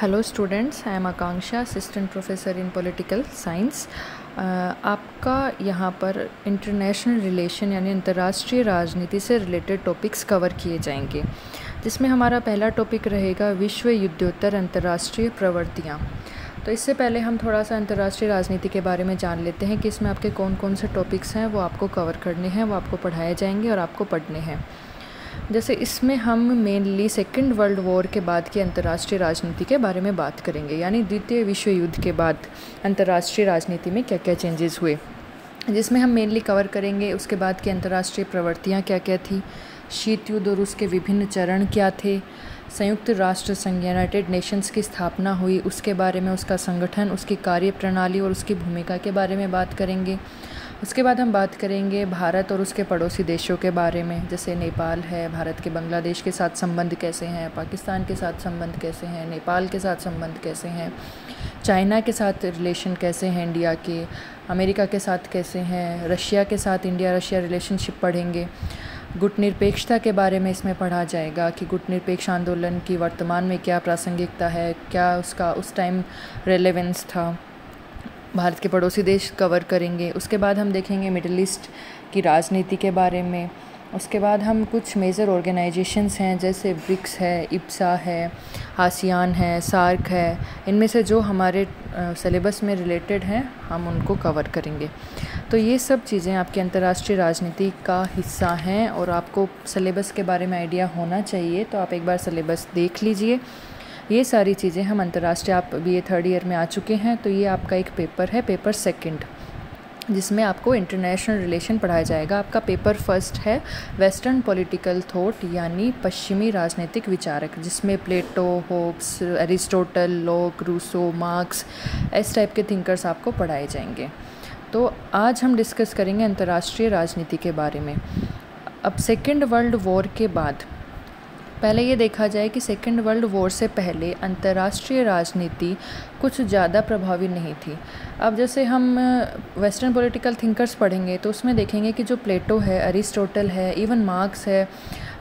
Hello students, I am Akanksha, assistant professor in political science. आपका यहाँ पर international relation यानी अंतर्राष्ट्रीय राजनीति से रिलेटेड टॉपिक्स कवर किए जाएंगे, जिसमें हमारा पहला टॉपिक रहेगा विश्व युद्धोत्तर अंतर्राष्ट्रीय प्रवृत्तियाँ। तो इससे पहले हम थोड़ा सा अंतर्राष्ट्रीय राजनीति के बारे में जान लेते हैं कि इसमें आपके कौन कौन से टॉपिक्स हैं, वो आपको कवर करने हैं, वो आपको पढ़ाए जाएंगे और आपको पढ़ने हैं। जैसे इसमें हम मेनली सेकेंड वर्ल्ड वॉर के बाद की अंतर्राष्ट्रीय राजनीति के बारे में बात करेंगे, यानी द्वितीय विश्व युद्ध के बाद अंतर्राष्ट्रीय राजनीति में क्या क्या चेंजेस हुए, जिसमें हम मेनली कवर करेंगे उसके बाद की अंतर्राष्ट्रीय प्रवृत्तियाँ क्या क्या थी, शीत युद्ध और उसके विभिन्न चरण क्या थे, संयुक्त राष्ट्र संघ यूनाइटेड नेशंस की स्थापना हुई उसके बारे में, उसका संगठन, उसकी कार्यप्रणाली और उसकी भूमिका के बारे में बात करेंगे। उसके बाद हम बात करेंगे भारत और उसके पड़ोसी देशों के बारे में, जैसे नेपाल है, भारत के बांग्लादेश के साथ संबंध कैसे हैं, पाकिस्तान के साथ संबंध कैसे हैं, नेपाल के साथ संबंध कैसे हैं, चाइना के साथ रिलेशन कैसे हैं इंडिया के, अमेरिका के साथ कैसे हैं, रशिया के साथ इंडिया रशिया रिलेशनशिप पढ़ेंगे। गुटनिरपेक्षता के बारे में इसमें पढ़ा जाएगा कि गुटनिरपेक्ष आंदोलन की वर्तमान में क्या प्रासंगिकता है, क्या उसका उस टाइम रेलेवेंस था। भारत के पड़ोसी देश कवर करेंगे। उसके बाद हम देखेंगे मिडिल ईस्ट की राजनीति के बारे में। उसके बाद हम कुछ मेजर ऑर्गेनाइजेशंस हैं जैसे ब्रिक्स है, इप्सा है, आसियान है, सार्क है, इनमें से जो हमारे सिलेबस में रिलेटेड हैं हम उनको कवर करेंगे। तो ये सब चीज़ें आपकी अंतर्राष्ट्रीय राजनीति का हिस्सा हैं और आपको सिलेबस के बारे में आइडिया होना चाहिए, तो आप एक बार सिलेबस देख लीजिए। ये सारी चीज़ें हम अंतर्राष्ट्रीय, आप BA थर्ड ईयर में आ चुके हैं, तो ये आपका एक पेपर है, पेपर सेकंड, जिसमें आपको इंटरनेशनल रिलेशन पढ़ाया जाएगा। आपका पेपर फर्स्ट है वेस्टर्न पॉलिटिकल थॉट यानी पश्चिमी राजनीतिक विचारक, जिसमें Plato, Hobbes, Aristotle, Locke, Rousseau, Marx, इस टाइप के थिंकर्स आपको पढ़ाए जाएंगे। तो आज हम डिस्कस करेंगे अंतर्राष्ट्रीय राजनीति के बारे में। अब सेकेंड वर्ल्ड वॉर के बाद पहले ये देखा जाए कि सेकेंड वर्ल्ड वॉर से पहले अंतर्राष्ट्रीय राजनीति कुछ ज़्यादा प्रभावी नहीं थी। अब जैसे हम वेस्टर्न पॉलिटिकल थिंकर्स पढ़ेंगे तो उसमें देखेंगे कि जो प्लेटो है, अरिस्टोटल है, इवन मार्क्स है,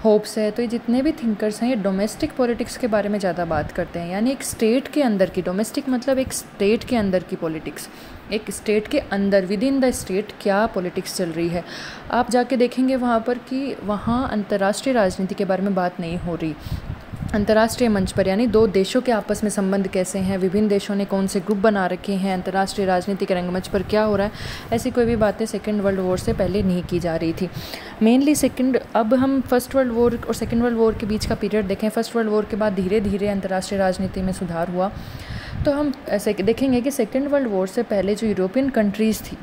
होब्स है, तो ये जितने भी थिंकर्स हैं ये डोमेस्टिक पॉलिटिक्स के बारे में ज़्यादा बात करते हैं, यानी एक स्टेट के अंदर की, डोमेस्टिक मतलब एक स्टेट के अंदर की पॉलिटिक्स, एक स्टेट के अंदर विद इन द स्टेट क्या पॉलिटिक्स चल रही है। आप जाके देखेंगे वहाँ पर कि वहाँ अंतर्राष्ट्रीय राजनीति के बारे में बात नहीं हो रही। अंतर्राष्ट्रीय मंच पर यानी दो देशों के आपस में संबंध कैसे हैं, विभिन्न देशों ने कौन से ग्रुप बना रखे हैं, अंतर्राष्ट्रीय राजनीति के रंगमंच पर क्या हो रहा है, ऐसी कोई भी बातें सेकेंड वर्ल्ड वॉर से पहले नहीं की जा रही थी। मेनली अब हम फर्स्ट वर्ल्ड वॉर और सेकेंड वर्ल्ड वॉर के बीच का पीरियड देखें। फर्स्ट वर्ल्ड वॉर के बाद धीरे धीरे अंतर्राष्ट्रीय राजनीति में सुधार हुआ, तो हम ऐसे देखेंगे कि सेकेंड वर्ल्ड वॉर से पहले जो यूरोपियन कंट्रीज़ थी,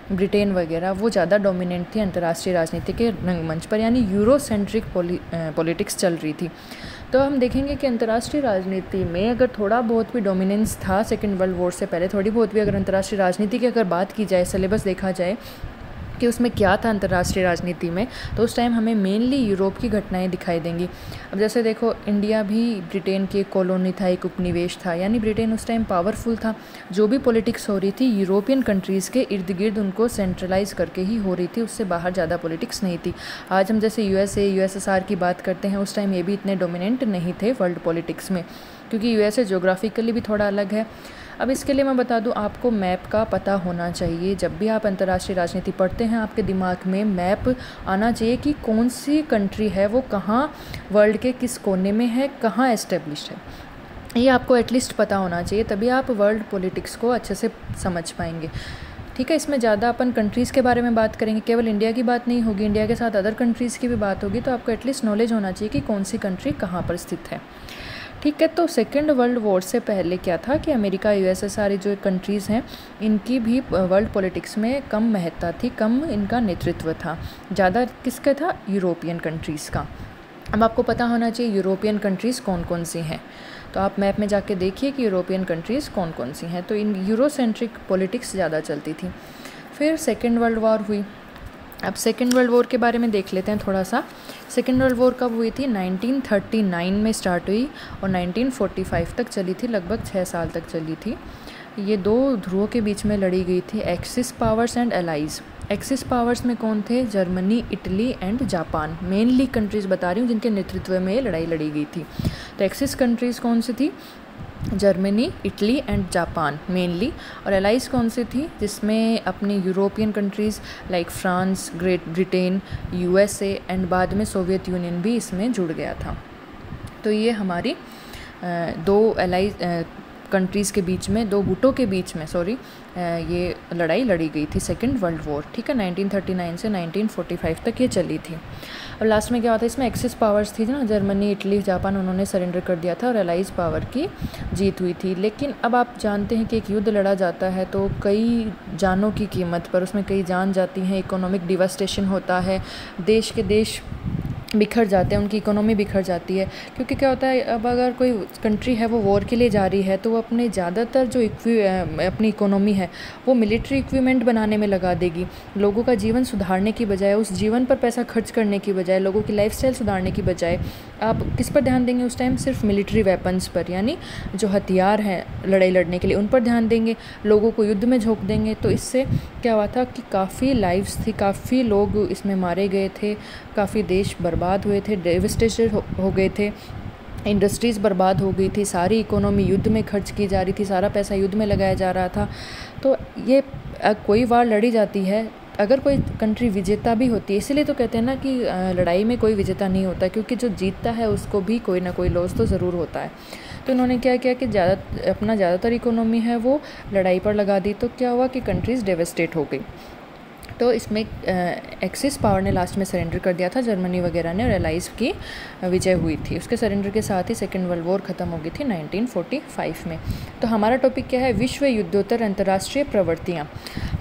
ब्रिटेन वगैरह, वो ज़्यादा डोमिनेंट थी अंतर्राष्ट्रीय राजनीति के रंगमंच पर, यानी यूरोसेंट्रिक पॉलिटिक्स चल रही थी। तो हम देखेंगे कि अंतर्राष्ट्रीय राजनीति में अगर थोड़ा बहुत भी डोमिनेंस था सेकेंड वर्ल्ड वॉर से पहले, थोड़ी बहुत भी अगर अंतर्राष्ट्रीय राजनीति की अगर बात की जाए, सिलेबस देखा जाए कि उसमें क्या था अंतर्राष्ट्रीय राजनीति में, तो उस टाइम हमें मेनली यूरोप की घटनाएं दिखाई देंगी। अब जैसे देखो, इंडिया भी ब्रिटेन की एक कॉलोनी था, एक उपनिवेश था, यानी ब्रिटेन उस टाइम पावरफुल था। जो भी पॉलिटिक्स हो रही थी यूरोपियन कंट्रीज़ के इर्द गिर्द उनको सेंट्रलाइज करके ही हो रही थी, उससे बाहर ज़्यादा पॉलिटिक्स नहीं थी। आज हम जैसे USA, USSR की बात करते हैं, उस टाइम ये भी इतने डोमिनेंट नहीं थे वर्ल्ड पॉलिटिक्स में, क्योंकि USA जोग्राफिकली भी थोड़ा अलग है। अब इसके लिए मैं बता दूं, आपको मैप का पता होना चाहिए। जब भी आप अंतर्राष्ट्रीय राजनीति पढ़ते हैं, आपके दिमाग में मैप आना चाहिए कि कौन सी कंट्री है, वो कहाँ वर्ल्ड के किस कोने में है, कहाँ एस्टेब्लिश्ड है, ये आपको एटलीस्ट पता होना चाहिए, तभी आप वर्ल्ड पॉलिटिक्स को अच्छे से समझ पाएंगे। ठीक है, इसमें ज़्यादा अपन कंट्रीज़ के बारे में बात करेंगे, केवल इंडिया की बात नहीं होगी, इंडिया के साथ अदर कंट्रीज़ की भी बात होगी, तो आपको एटलीस्ट नॉलेज होना चाहिए कि कौन सी कंट्री कहाँ पर स्थित है। ठीक है, तो सेकेंड वर्ल्ड वॉर से पहले क्या था कि अमेरिका, USSR जो कंट्रीज़ हैं, इनकी भी वर्ल्ड पॉलिटिक्स में कम महत्ता थी, कम इनका नेतृत्व था, ज़्यादा किसका था, यूरोपियन कंट्रीज़ का। अब आपको पता होना चाहिए यूरोपियन कंट्रीज़ कौन कौन सी हैं, तो आप मैप में जाके देखिए कि यूरोपियन कंट्रीज़ कौन कौन सी हैं। तो इन यूरोसेंट्रिक पॉलिटिक्स ज़्यादा चलती थी। फिर सेकेंड वर्ल्ड वॉर हुई। अब सेकेंड वर्ल्ड वॉर के बारे में देख लेते हैं थोड़ा सा। सेकेंड वर्ल्ड वॉर कब हुई थी? 1939 में स्टार्ट हुई और 1945 तक चली थी, लगभग 6 साल तक चली थी। ये दो ध्रुवों के बीच में लड़ी गई थी, axis powers and allies. Axis powers में कौन थे? Germany, Italy and Japan, mainly countries बता रही हूँ जिनके नेतृत्व में ये लड़ाई लड़ी गई थी। तो एक्सिस कंट्रीज़ कौन सी थी? Germany, Italy and Japan mainly. और एलाइज कौन सी थी, जिसमें अपनी European countries like France, great Britain, USA and बाद में सोवियत यूनियन भी इसमें जुड़ गया था। तो ये हमारी दो एलाइज कंट्रीज़ के बीच में, दो गुटों के बीच में ये लड़ाई लड़ी गई थी, सेकेंड वर्ल्ड वॉर। ठीक है, 1939 से 1945 तक ये चली थी। और लास्ट में क्या हुआ था, इसमें एक्सिस पावर्स थी ना, जर्मनी, इटली, जापान, उन्होंने सरेंडर कर दिया था और एलाइज पावर की जीत हुई थी। लेकिन अब आप जानते हैं कि एक युद्ध लड़ा जाता है तो कई जानों की कीमत पर उसमें कई जान जाती हैं, इकोनॉमिक डिवास्टेशन होता है, देश के देश बिखर जाते हैं, उनकी इकोनॉमी बिखर जाती है। क्योंकि क्या होता है, अब अगर कोई कंट्री है वो वॉर के लिए जा रही है तो वो अपने ज़्यादातर जो अपनी इकोनॉमी है वो मिलिट्री इक्विपमेंट बनाने में लगा देगी। लोगों का जीवन सुधारने की बजाय, उस जीवन पर पैसा खर्च करने की बजाय, लोगों की लाइफस्टाइल सुधारने की बजाय आप किस पर ध्यान देंगे उस टाइम, सिर्फ मिलिट्री वेपन्स पर, यानी जो हथियार हैं लड़ाई लड़ने के लिए उन पर ध्यान देंगे, लोगों को युद्ध में झोंक देंगे। तो इससे क्या हुआ था कि काफ़ी लाइव्स थी, काफ़ी लोग इसमें मारे गए थे, काफ़ी देश बर्बाद हुए थे, डेविस्टेटेड हो गए थे, इंडस्ट्रीज़ बर्बाद हो गई थी, सारी इकोनॉमी युद्ध में खर्च की जा रही थी, सारा पैसा युद्ध में लगाया जा रहा था। तो ये कोई वार लड़ी जाती है, अगर कोई कंट्री विजेता भी होती है, इसीलिए तो कहते हैं ना कि लड़ाई में कोई विजेता नहीं होता, क्योंकि जो जीतता है उसको भी कोई ना कोई लॉस तो ज़रूर होता है। तो इन्होंने क्या किया कि अपना ज़्यादातर इकोनॉमी है वो लड़ाई पर लगा दी। तो क्या हुआ कि कंट्रीज़ डेवस्टेट हो गई। तो इसमें एक्सिस पावर ने लास्ट में सरेंडर कर दिया था, जर्मनी वगैरह ने, और एलाइज की विजय हुई थी। उसके सरेंडर के साथ ही सेकेंड वर्ल्ड वॉर ख़त्म हो गई थी 1945 में। तो हमारा टॉपिक क्या है, विश्व युद्धोत्तर अंतर्राष्ट्रीय प्रवृत्तियाँ।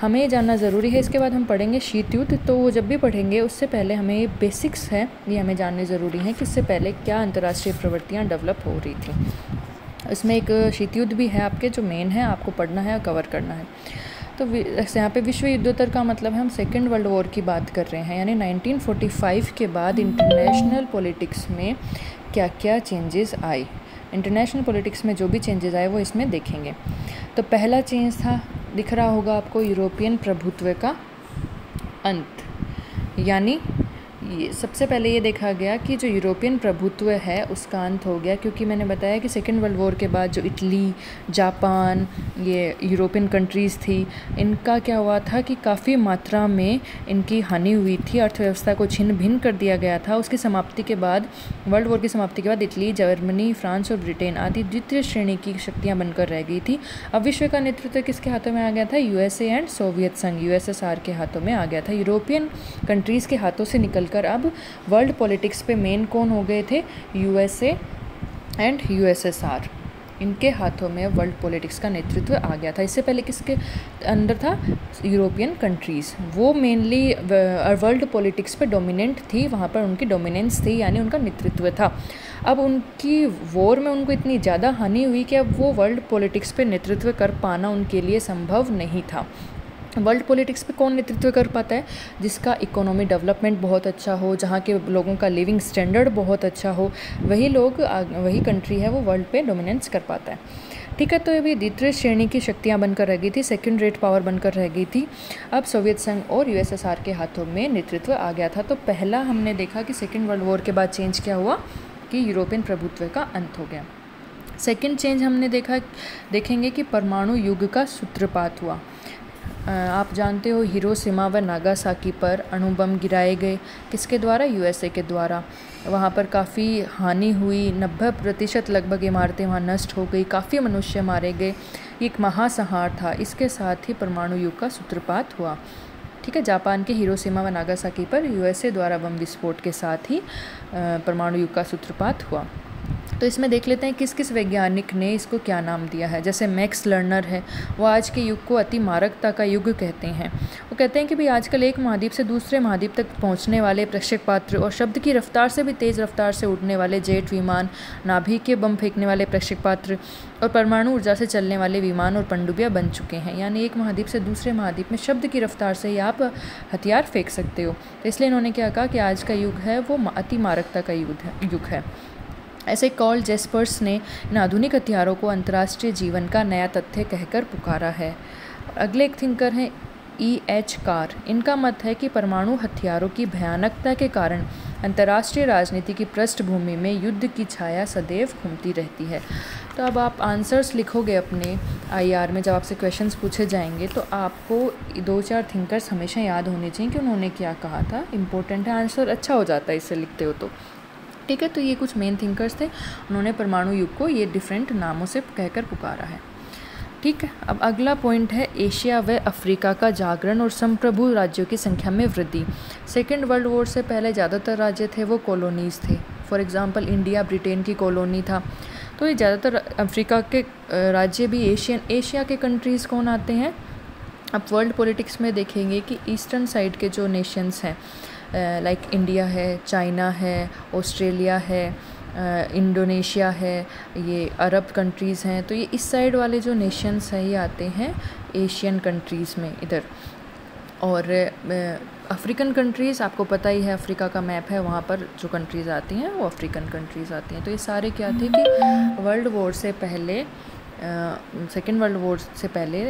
हमें ये जानना ज़रूरी है। इसके बाद हम पढ़ेंगे शीत युद्ध। तो वो जब भी पढ़ेंगे उससे पहले हमें ये बेसिक्स है, ये हमें जानने ज़रूरी है कि इससे पहले क्या अंतर्राष्ट्रीय प्रवृत्तियाँ डेवलप हो रही थी। इसमें एक शीत युद्ध भी है आपके, जो मेन है, आपको पढ़ना है और कवर करना है। तो यहाँ पे विश्व युद्धोत्तर का मतलब है हम सेकेंड वर्ल्ड वॉर की बात कर रहे हैं, यानी 1945 के बाद इंटरनेशनल पॉलिटिक्स में क्या क्या चेंजेस आए। इंटरनेशनल पॉलिटिक्स में जो भी चेंजेस आए वो इसमें देखेंगे। तो पहला चेंज था, दिख रहा होगा आपको, यूरोपियन प्रभुत्व का अंत। यानी ये सबसे पहले ये देखा गया कि जो यूरोपियन प्रभुत्व है उसका अंत हो गया, क्योंकि मैंने बताया कि सेकेंड वर्ल्ड वॉर के बाद जो इटली, जापान, ये यूरोपियन कंट्रीज़ थी, इनका क्या हुआ था कि काफ़ी मात्रा में इनकी हानि हुई थी, अर्थव्यवस्था को छिन्न भिन्न कर दिया गया था। उसकी समाप्ति के बाद, वर्ल्ड वॉर की समाप्ति के बाद इटली, जर्मनी, फ्रांस और ब्रिटेन आदि द्वितीय श्रेणी की शक्तियाँ बनकर रह गई थी। अब विश्व का नेतृत्व किसके हाथों में आ गया था, यूएसए एंड सोवियत संघ, यूएसएसआर के हाथों में आ गया था। यूरोपियन कंट्रीज़ के हाथों से निकल अब वर्ल्ड पॉलिटिक्स पे मेन कौन हो गए थे, यूएसए एंड यूएसएसआर, इनके हाथों में वर्ल्ड पॉलिटिक्स का नेतृत्व आ गया था। इससे पहले किसके अंदर था, यूरोपियन कंट्रीज़, वो मेनली वर्ल्ड पॉलिटिक्स पे डोमिनेंट थी, वहाँ पर उनकी डोमिनेंस थी, यानी उनका नेतृत्व था। अब उनकी वॉर में उनको इतनी ज़्यादा हानि हुई कि अब वो वर्ल्ड पॉलिटिक्स पे नेतृत्व कर पाना उनके लिए संभव नहीं था। वर्ल्ड पॉलिटिक्स पे कौन नेतृत्व कर पाता है, जिसका इकोनॉमी डेवलपमेंट बहुत अच्छा हो, जहाँ के लोगों का लिविंग स्टैंडर्ड बहुत अच्छा हो, वही कंट्री है वो वर्ल्ड पे डोमिनेंस कर पाता है। ठीक है, तो ये भी द्वितीय श्रेणी की शक्तियाँ बनकर रह गई थी, सेकेंड रेट पावर बनकर रह गई थी। अब सोवियत संघ और यूएसएसआर के हाथों में नेतृत्व आ गया था। तो पहला हमने देखा कि सेकेंड वर्ल्ड वॉर के बाद चेंज क्या हुआ कि यूरोपियन प्रभुत्व का अंत हो गया। सेकेंड चेंज हमने देखेंगे कि परमाणु युग का सूत्रपात हुआ। आप जानते हो हिरोशिमा व नागासाकी पर अणु बम गिराए गए, किसके द्वारा, यूएसए के द्वारा। वहाँ पर काफ़ी हानि हुई, 90% लगभग इमारतें वहाँ नष्ट हो गई, काफ़ी मनुष्य मारे गए, एक महासंहार था। इसके साथ ही परमाणु युग का सूत्रपात हुआ। ठीक है, जापान के हिरोशिमा व नागासाकी पर यूएसए द्वारा बम विस्फोट के साथ ही परमाणु युग का सूत्रपात हुआ। तो इसमें देख लेते हैं किस किस वैज्ञानिक ने इसको क्या नाम दिया है। जैसे मैक्स लर्नर है, वो आज के युग को अति मारकता का युग कहते हैं। वो कहते हैं कि भाई आजकल एक महाद्वीप से दूसरे महाद्वीप तक पहुंचने वाले प्रक्षेपास्त्र और शब्द की रफ्तार से भी तेज़ रफ्तार से उड़ने वाले जेट विमान, नाभिकीय बम फेंकने वाले प्रक्षेपास्त्र और परमाणु ऊर्जा से चलने वाले विमान और पनडुब्बियाँ बन चुके हैं। यानी एक महाद्वीप से दूसरे महाद्वीप में शब्द की रफ्तार से ही आप हथियार फेंक सकते हो। तो इसलिए इन्होंने क्या कहा कि आज का युग है वो अति मारकता का युग है। ऐसे कार्ल जेस्पर्स ने इन आधुनिक हथियारों को अंतर्राष्ट्रीय जीवन का नया तथ्य कहकर पुकारा है। अगले एक थिंकर हैं E.H. कार। इनका मत है कि परमाणु हथियारों की भयानकता के कारण अंतर्राष्ट्रीय राजनीति की पृष्ठभूमि में युद्ध की छाया सदैव घूमती रहती है। तो अब आप आंसर्स लिखोगे अपने IR में, जब आपसे क्वेश्चंस पूछे जाएंगे तो आपको 2-4 थिंकर्स हमेशा याद होने चाहिए कि उन्होंने क्या कहा था। इम्पोर्टेंट है, आंसर अच्छा हो जाता है इससे लिखते हो तो। ठीक है, तो ये कुछ मेन थिंकर्स थे, उन्होंने परमाणु युग को ये डिफरेंट नामों से कहकर पुकारा है। ठीक है, अब अगला पॉइंट है एशिया व अफ्रीका का जागरण और संप्रभु राज्यों की संख्या में वृद्धि। सेकेंड वर्ल्ड वॉर से पहले ज़्यादातर राज्य थे वो कॉलोनीज़ थे। फॉर एग्जांपल इंडिया ब्रिटेन की कॉलोनी था, तो ये ज़्यादातर अफ्रीका के राज्य भी एशिया के कंट्रीज़ कौन आते हैं। अब वर्ल्ड पॉलिटिक्स में देखेंगे कि ईस्टर्न साइड के जो नेशंस हैं लाइक इंडिया है, चाइना है, ऑस्ट्रेलिया है, इंडोनेशिया है, ये अरब कंट्रीज़ हैं, तो ये इस साइड वाले जो नेशंस हैं ये आते हैं एशियन कंट्रीज़ में इधर। और अफ्रीकन कंट्रीज़ आपको पता ही है, अफ्रीका का मैप है, वहाँ पर जो कंट्रीज़ आती हैं वो अफ्रीकन कंट्रीज़ आती हैं। तो ये सारे क्या थे कि वर्ल्ड वॉर से पहले, सेकेंड वर्ल्ड वॉर से पहले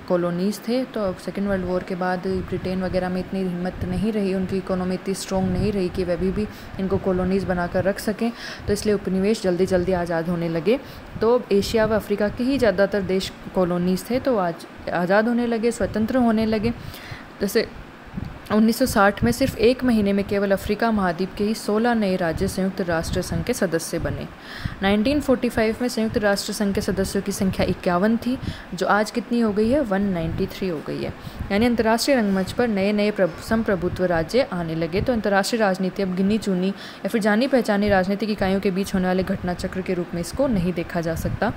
कॉलोनीज़ थे। तो सेकेंड वर्ल्ड वॉर के बाद ब्रिटेन वगैरह में इतनी हिम्मत नहीं रही, उनकी इकोनॉमी इतनी स्ट्रॉन्ग नहीं रही कि वह भी इनको कॉलोनीज़ बनाकर रख सकें, तो इसलिए उपनिवेश जल्दी जल्दी आज़ाद होने लगे। तो एशिया व अफ्रीका के ही ज़्यादातर देश कॉलोनीज़ थे, तो आज आज़ाद होने लगे, स्वतंत्र होने लगे। जैसे 1960 में सिर्फ 1 महीने में केवल अफ्रीका महाद्वीप के ही 16 नए राज्य संयुक्त राष्ट्र संघ के सदस्य बने। 1945 में संयुक्त राष्ट्र संघ के सदस्यों की संख्या 51 थी, जो आज कितनी हो गई है, 193 हो गई है। यानी अंतर्राष्ट्रीय रंगमंच पर नए नए संप्रभुत्व राज्य आने लगे। तो अंतर्राष्ट्रीय राजनीति अब गिनी चुनी या फिर जानी पहचानी राजनीतिक इकाइयों के बीच होने वाले घटना चक्र के रूप में इसको नहीं देखा जा सकता।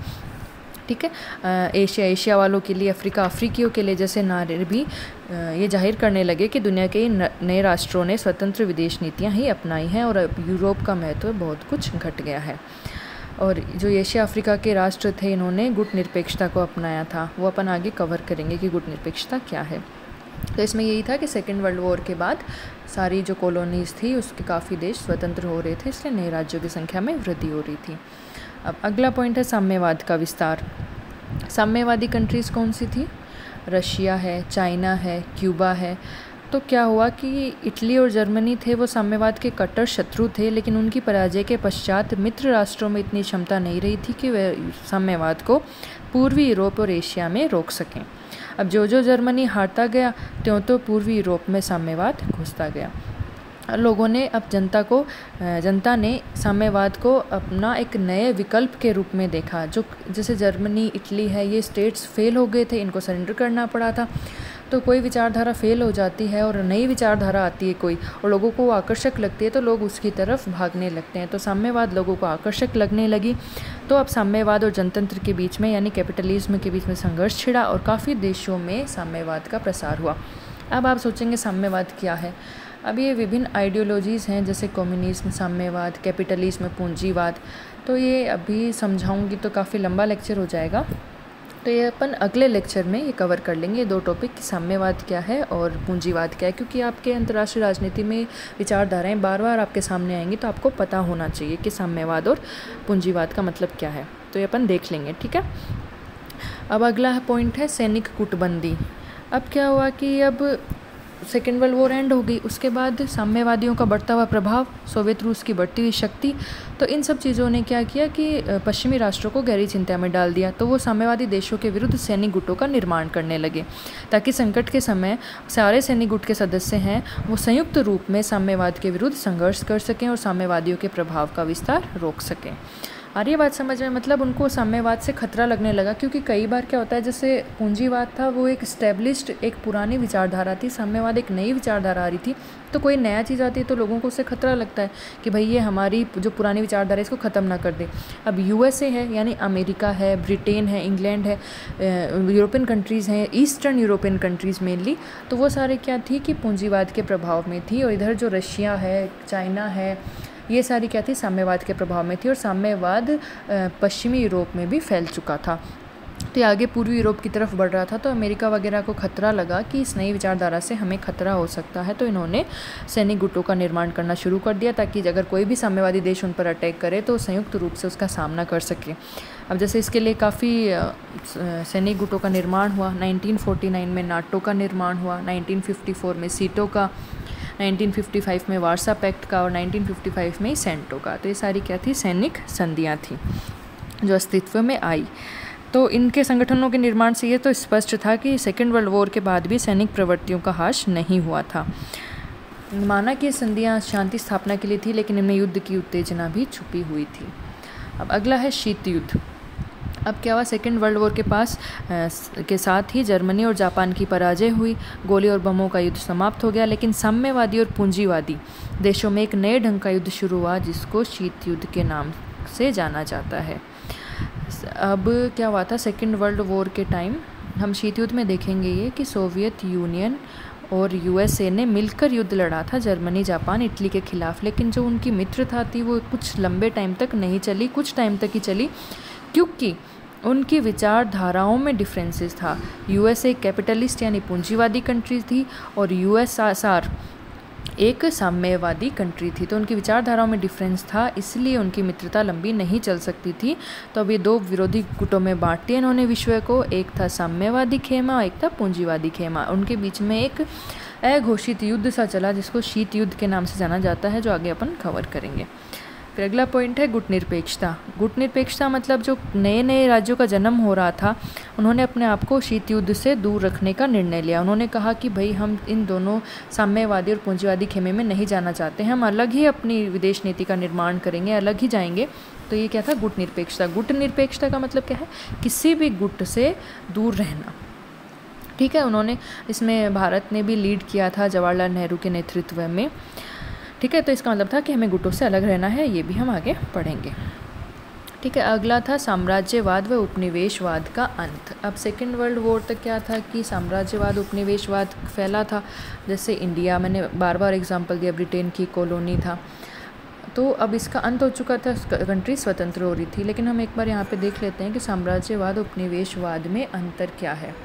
ठीक है, एशिया वालों के लिए, अफ्रीका अफ्रीकियों के लिए जैसे नारे भी ये जाहिर करने लगे कि दुनिया के नए राष्ट्रों ने स्वतंत्र विदेश नीतियाँ ही अपनाई हैं और अब यूरोप का महत्व बहुत कुछ घट गया है। और जो एशिया अफ्रीका के राष्ट्र थे, इन्होंने गुट निरपेक्षता को अपनाया था, वो अपन आगे कवर करेंगे कि गुट निरपेक्षता क्या है। तो इसमें यही था कि सेकेंड वर्ल्ड वॉर के बाद सारी जो कॉलोनीज़ थी उसके काफ़ी देश स्वतंत्र हो रहे थे, इसलिए नए राज्यों की संख्या में वृद्धि हो रही थी। अब अगला पॉइंट है साम्यवाद का विस्तार। साम्यवादी कंट्रीज़ कौन सी थी, रशिया है, चाइना है, क्यूबा है। तो क्या हुआ कि इटली और जर्मनी थे वो साम्यवाद के कट्टर शत्रु थे, लेकिन उनकी पराजय के पश्चात मित्र राष्ट्रों में इतनी क्षमता नहीं रही थी कि वे साम्यवाद को पूर्वी यूरोप और एशिया में रोक सकें। अब जो जर्मनी हारता गया त्यों पूर्वी यूरोप में साम्यवाद घुसता गया। लोगों ने अब जनता ने साम्यवाद को अपना एक नए विकल्प के रूप में देखा। जो जैसे जर्मनी, इटली है, ये स्टेट्स फेल हो गए थे, इनको सरेंडर करना पड़ा था। तो कोई विचारधारा फेल हो जाती है और नई विचारधारा आती है कोई, और लोगों को वो आकर्षक लगती है, तो लोग उसकी तरफ भागने लगते हैं। तो साम्यवाद लोगों को आकर्षक लगने लगी। तो अब साम्यवाद और जनतंत्र के बीच में यानी कैपिटलिज्म के बीच में संघर्ष छिड़ा और काफ़ी देशों में साम्यवाद का प्रसार हुआ। अब आप सोचेंगे साम्यवाद क्या है। अब ये विभिन्न आइडियोलॉजीज़ हैं, जैसे कम्युनिज्म, साम्यवाद, कैपिटलिज्म, पूंजीवाद। तो ये अभी समझाऊंगी तो काफ़ी लंबा लेक्चर हो जाएगा, तो ये अपन अगले लेक्चर में ये कवर कर लेंगे, 2 टॉपिक कि साम्यवाद क्या है और पूंजीवाद क्या है। क्योंकि आपके अंतर्राष्ट्रीय राजनीति में विचारधाराएं बार बार आपके सामने आएंगी, तो आपको पता होना चाहिए कि साम्यवाद और पूंजीवाद का मतलब क्या है। तो ये अपन देख लेंगे, ठीक है। अब अगला पॉइंट है सैनिक कूटबंदी। अब क्या हुआ कि अब सेकेंड वर्ल्ड वॉर एंड हो गई, उसके बाद साम्यवादियों का बढ़ता हुआ प्रभाव, सोवियत रूस की बढ़ती हुई शक्ति, तो इन सब चीज़ों ने क्या किया कि पश्चिमी राष्ट्रों को गहरी चिंता में डाल दिया। तो वो साम्यवादी देशों के विरुद्ध सैनिक गुटों का निर्माण करने लगे, ताकि संकट के समय सारे सैनिक गुट के सदस्य हैं वो संयुक्त रूप में साम्यवाद के विरुद्ध संघर्ष कर सकें और साम्यवादियों के प्रभाव का विस्तार रोक सकें। और ये बात समझ में, मतलब उनको साम्यवाद से खतरा लगने लगा, क्योंकि कई बार क्या होता है, जैसे पूंजीवाद था वो एक स्टैब्लिश्ड एक पुरानी विचारधारा थी, साम्यवाद एक नई विचारधारा आ रही थी। तो कोई नया चीज़ आती है तो लोगों को उससे खतरा लगता है कि भाई ये हमारी जो पुरानी विचारधारा है इसको ख़त्म ना कर दे। अब USA है, यानी अमेरिका है, ब्रिटेन है, इंग्लैंड है, यूरोपियन कंट्रीज़ हैं, ईस्टर्न यूरोपियन कंट्रीज़ मेनली, तो वो सारे क्या थी कि पूंजीवाद के प्रभाव में थी। और इधर जो रशिया है, चाइना है, ये सारी क्या थी, साम्यवाद के प्रभाव में थी। और साम्यवाद पश्चिमी यूरोप में भी फैल चुका था, तो ये आगे पूर्वी यूरोप की तरफ बढ़ रहा था। तो अमेरिका वगैरह को खतरा लगा कि इस नई विचारधारा से हमें खतरा हो सकता है, तो इन्होंने सैनिक गुटों का निर्माण करना शुरू कर दिया, ताकि अगर कोई भी साम्यवादी देश उन पर अटैक करे तो संयुक्त रूप से उसका सामना कर सके। अब जैसे इसके लिए काफ़ी सैनिक गुटों का निर्माण हुआ। 1949 में नाटो का निर्माण हुआ, 1954 में सीटो का, 1955 में वार्सा पैक्ट का और 1955 में सेंटो का। तो ये सारी क्या थी, सैनिक संधियाँ थी। जो अस्तित्व में आई। तो इनके संगठनों के निर्माण से ये तो स्पष्ट था कि सेकेंड वर्ल्ड वॉर के बाद भी सैनिक प्रवृत्तियों का ह्रास नहीं हुआ था। माना कि संधियाँ शांति स्थापना के लिए थी, लेकिन इनमें युद्ध की उत्तेजना भी छुपी हुई थी। अब अगला है शीत युद्ध। अब क्या हुआ, सेकेंड वर्ल्ड वॉर के साथ ही जर्मनी और जापान की पराजय हुई, गोली और बमों का युद्ध समाप्त हो गया, लेकिन साम्यवादी और पूंजीवादी देशों में एक नए ढंग का युद्ध शुरू हुआ जिसको शीत युद्ध के नाम से जाना जाता है। अब क्या हुआ था, सेकेंड वर्ल्ड वॉर के टाइम हम शीत युद्ध में देखेंगे ये कि सोवियत यूनियन और यूएसए ने मिलकर युद्ध लड़ा था जर्मनी, जापान, इटली के खिलाफ। लेकिन जो उनकी मित्रता थी वो कुछ लंबे टाइम तक नहीं चली, कुछ टाइम तक ही चली, क्योंकि उनकी विचारधाराओं में डिफरेंसेस था। यूएसए कैपिटलिस्ट यानी पूंजीवादी कंट्री थी और यूएसएसआर एक साम्यवादी कंट्री थी। तो उनकी विचारधाराओं में डिफरेंस था, इसलिए उनकी मित्रता लंबी नहीं चल सकती थी। तो अब ये दो विरोधी गुटों में बांट दिया इन्होंने विश्व को, एक था साम्यवादी खेमा और एक था पूंजीवादी खेमा। उनके बीच में एक अघोषित युद्ध सा चला जिसको शीत युद्ध के नाम से जाना जाता है, जो आगे अपन कवर करेंगे। फिर अगला पॉइंट है गुटनिरपेक्षता। गुटनिरपेक्षता मतलब जो नए नए राज्यों का जन्म हो रहा था, उन्होंने अपने आप को शीत युद्ध से दूर रखने का निर्णय लिया। उन्होंने कहा कि भाई हम इन दोनों साम्यवादी और पूंजीवादी खेमे में नहीं जाना चाहते, हम अलग ही अपनी विदेश नीति का निर्माण करेंगे, अलग ही जाएंगे। तो ये क्या था, गुटनिरपेक्षता। गुटनिरपेक्षता का मतलब क्या है, किसी भी गुट से दूर रहना। ठीक है, उन्होंने इसमें भारत ने भी लीड किया था जवाहरलाल नेहरू के नेतृत्व में। ठीक है, तो इसका मतलब था कि हमें गुटों से अलग रहना है, ये भी हम आगे पढ़ेंगे। ठीक है, अगला था साम्राज्यवाद व उपनिवेशवाद का अंत। अब सेकेंड वर्ल्ड वॉर तक क्या था कि साम्राज्यवाद उपनिवेशवाद फैला था। जैसे इंडिया, मैंने बार बार एग्जांपल दिया, ब्रिटेन की कॉलोनी था। तो अब इसका अंत हो चुका था, कंट्री स्वतंत्र हो रही थी। लेकिन हम एक बार यहाँ पे देख लेते हैं कि साम्राज्यवाद उपनिवेशवाद में अंतर क्या है।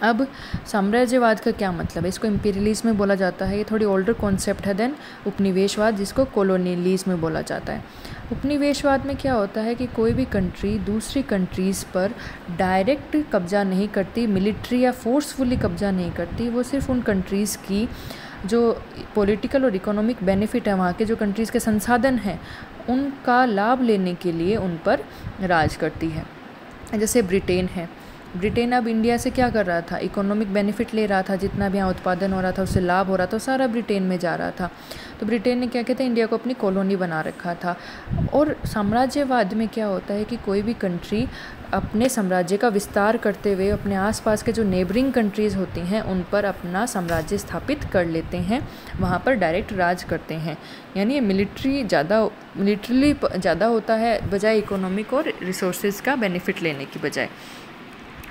अब साम्राज्यवाद का क्या मतलब है, इसको इम्पीरियलिज्म में बोला जाता है। ये थोड़ी ओल्डर कॉन्सेप्ट है देन उपनिवेशवाद, जिसको कॉलोनियलिज्म में बोला जाता है। उपनिवेशवाद में क्या होता है कि कोई भी कंट्री दूसरी कंट्रीज़ पर डायरेक्ट कब्जा नहीं करती, मिलिट्री या फोर्सफुली कब्जा नहीं करती। वो सिर्फ उन कंट्रीज़ की जो पॉलिटिकल और इकोनॉमिक बेनिफिट है, वहाँ के जो कंट्रीज़ के संसाधन हैं, उनका लाभ लेने के लिए उन पर राज करती है। जैसे ब्रिटेन है, ब्रिटेन अब इंडिया से क्या कर रहा था, इकोनॉमिक बेनिफिट ले रहा था। जितना भी यहाँ उत्पादन हो रहा था, उससे लाभ हो रहा था, सारा ब्रिटेन में जा रहा था। तो ब्रिटेन ने क्या कहते हैं, इंडिया को अपनी कॉलोनी बना रखा था। और साम्राज्यवाद में क्या होता है कि कोई भी कंट्री अपने साम्राज्य का विस्तार करते हुए अपने आसपास के जो नेबरिंग कंट्रीज़ होती हैं उन पर अपना साम्राज्य स्थापित कर लेते हैं, वहाँ पर डायरेक्ट राज करते हैं। यानी ये मिलिट्रली ज़्यादा होता है बजाय इकोनॉमिक और रिसोर्सेज का बेनिफिट लेने की बजाय।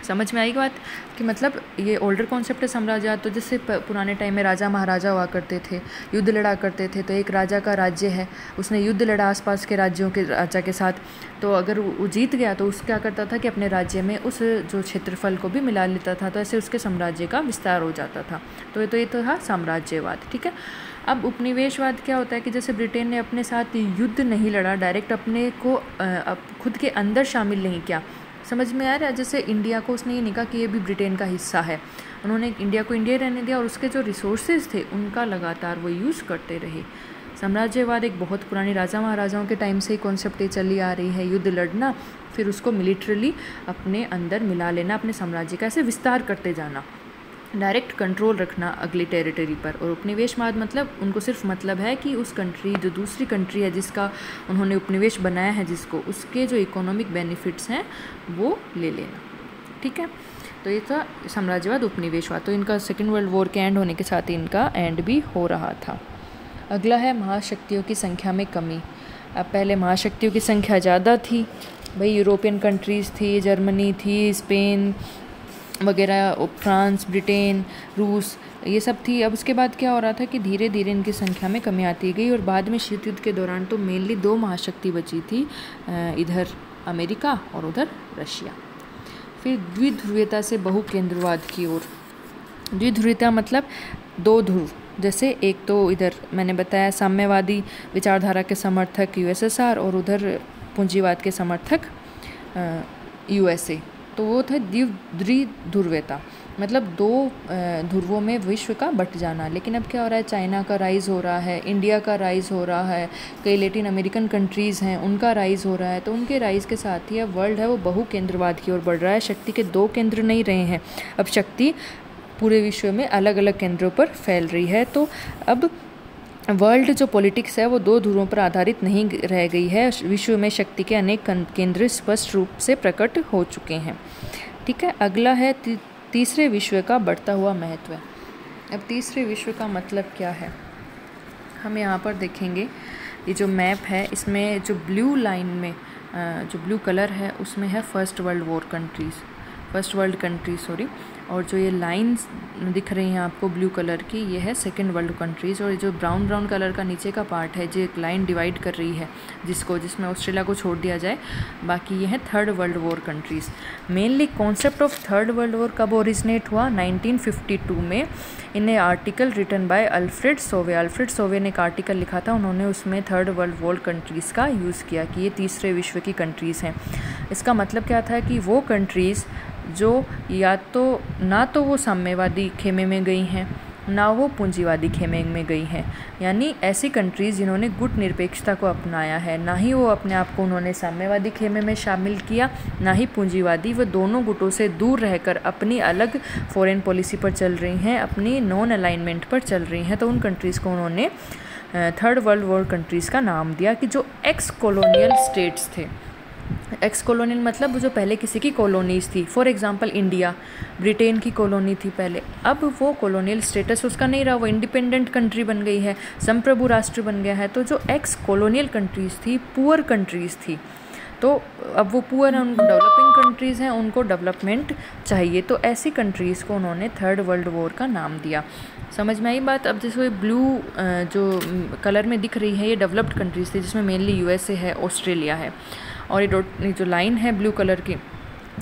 समझ में आई बात कि मतलब ये ओल्डर कॉन्सेप्ट है साम्राज्यवाद। तो जैसे पुराने टाइम में राजा महाराजा हुआ करते थे, युद्ध लड़ा करते थे। तो एक राजा का राज्य है, उसने युद्ध लड़ा आसपास के राज्यों के राजा के साथ। तो अगर वो जीत गया तो उस क्या करता था कि अपने राज्य में उस जो क्षेत्रफल को भी मिला लेता था। तो ऐसे उसके साम्राज्य का विस्तार हो जाता था। तो ये तो था साम्राज्यवाद। ठीक है, अब उपनिवेशवाद क्या होता है कि जैसे ब्रिटेन ने अपने साथ युद्ध नहीं लड़ा, डायरेक्ट अपने को खुद के अंदर शामिल नहीं किया। समझ में आ रहा है, जैसे इंडिया को उसने ये नहीं कहा कि ये भी ब्रिटेन का हिस्सा है। उन्होंने इंडिया को इंडिया रहने दिया और उसके जो रिसोर्सेज थे उनका लगातार वो यूज़ करते रहे। साम्राज्यवाद एक बहुत पुरानी राजा महाराजाओं के टाइम से ही कॉन्सेप्ट चली आ रही है, युद्ध लड़ना, फिर उसको मिलिट्रली अपने अंदर मिला लेना, अपने साम्राज्य का ऐसे विस्तार करते जाना, डायरेक्ट कंट्रोल रखना अगली टेरिटरी पर। और उपनिवेशवाद मतलब उनको सिर्फ मतलब है कि उस कंट्री, जो दूसरी कंट्री है जिसका उन्होंने उपनिवेश बनाया है, जिसको उसके जो इकोनॉमिक बेनिफिट्स हैं वो ले लेना। ठीक है, तो ये था साम्राज्यवाद उपनिवेशवाद। तो इनका सेकेंड वर्ल्ड वॉर के एंड होने के साथ ही इनका एंड भी हो रहा था। अगला है महाशक्तियों की संख्या में कमी। अब पहले महाशक्तियों की संख्या ज़्यादा थी, भाई यूरोपियन कंट्रीज़ थी, जर्मनी थी, स्पेन वगैरह, फ्रांस, ब्रिटेन, रूस, ये सब थी। अब उसके बाद क्या हो रहा था कि धीरे धीरे इनकी संख्या में कमी आती गई और बाद में शीत युद्ध के दौरान तो मेनली दो महाशक्ति बची थी, इधर अमेरिका और उधर रशिया। फिर द्विध्रुवीयता से बहुकेंद्रवाद की ओर। द्विध्रुवीयता मतलब दो ध्रुव, जैसे एक तो इधर मैंने बताया साम्यवादी विचारधारा के समर्थक यूएसएसआर और उधर पूंजीवाद के समर्थक यूएसए। तो वो था द्विध्रुवीयता। मतलब दो ध्रुवों में विश्व का बट जाना। लेकिन अब क्या हो रहा है, चाइना का राइज़ हो रहा है, इंडिया का राइज़ हो रहा है, कई लैटिन अमेरिकन कंट्रीज़ हैं उनका राइज़ हो रहा है। तो उनके राइज़ के साथ ही अब वर्ल्ड है वो बहु केंद्रवाद की ओर बढ़ रहा है। शक्ति के दो केंद्र नहीं रहे हैं, अब शक्ति पूरे विश्व में अलग अलग केंद्रों पर फैल रही है। तो अब वर्ल्ड जो पॉलिटिक्स है वो दो ध्रुवों पर आधारित नहीं रह गई है। विश्व में शक्ति के अनेक केंद्र स्पष्ट रूप से प्रकट हो चुके हैं। ठीक है, अगला है तीसरे विश्व का बढ़ता हुआ महत्व। अब तीसरे विश्व का मतलब क्या है, हम यहाँ पर देखेंगे। ये जो मैप है इसमें जो ब्लू लाइन में जो ब्लू कलर है उसमें है फर्स्ट वर्ल्ड कंट्रीज, और जो ये लाइंस दिख रही हैं आपको ब्लू कलर की, ये है सेकंड वर्ल्ड कंट्रीज़। और ये जो ब्राउन कलर का नीचे का पार्ट है जो एक लाइन डिवाइड कर रही है जिसमें ऑस्ट्रेलिया को छोड़ दिया जाए, बाकी ये है third world war countries. Mainly concept of third world war कब ओरिजिनेट हुआ, 1952 में, इन ए आर्टिकल रिटन बाय अल्फ्रेड सोवे ने एक आर्टिकल लिखा था, उन्होंने उसमें थर्ड वर्ल्ड वॉर कंट्रीज़ का यूज़ किया कि ये तीसरे विश्व की कंट्रीज़ हैं। इसका मतलब क्या था कि वो कंट्रीज़ जो या तो ना तो वो साम्यवादी खेमे में गई हैं ना वो पूंजीवादी खेमे में गई हैं, यानी ऐसी कंट्रीज़ जिन्होंने गुट निरपेक्षता को अपनाया है, ना ही वो अपने आप को उन्होंने साम्यवादी खेमे में शामिल किया ना ही पूंजीवादी, वो दोनों गुटों से दूर रहकर अपनी अलग फॉरेन पॉलिसी पर चल रही हैं, अपनी नॉन अलाइनमेंट पर चल रही हैं। तो उन कंट्रीज़ को उन्होंने थर्ड वर्ल्ड वॉर कंट्रीज़ का नाम दिया कि जो एक्स कॉलोनियल स्टेट्स थे। एक्स कॉलोनियल मतलब जो पहले किसी की कॉलोनीज़ थी। फॉर एग्जांपल इंडिया ब्रिटेन की कॉलोनी थी पहले, अब वो कॉलोनियल स्टेटस उसका नहीं रहा, वो इंडिपेंडेंट कंट्री बन गई है, संप्रभु राष्ट्र बन गया है। तो जो एक्स कॉलोनियल कंट्रीज़ थी पुअर कंट्रीज़ थी, तो अब वो पुअर हैं, उनको डेवलपिंग कंट्रीज़ हैं, उनको डेवलपमेंट चाहिए, तो ऐसी कंट्रीज़ को उन्होंने थर्ड वर्ल्ड वॉर का नाम दिया। समझ में आई बात। अब जैसे ब्लू जो कलर में दिख रही है ये डेवलप्ड कंट्रीज़ थी, जिसमें मेनली यूएसए है, ऑस्ट्रेलिया है, और ये जो लाइन है ब्लू कलर की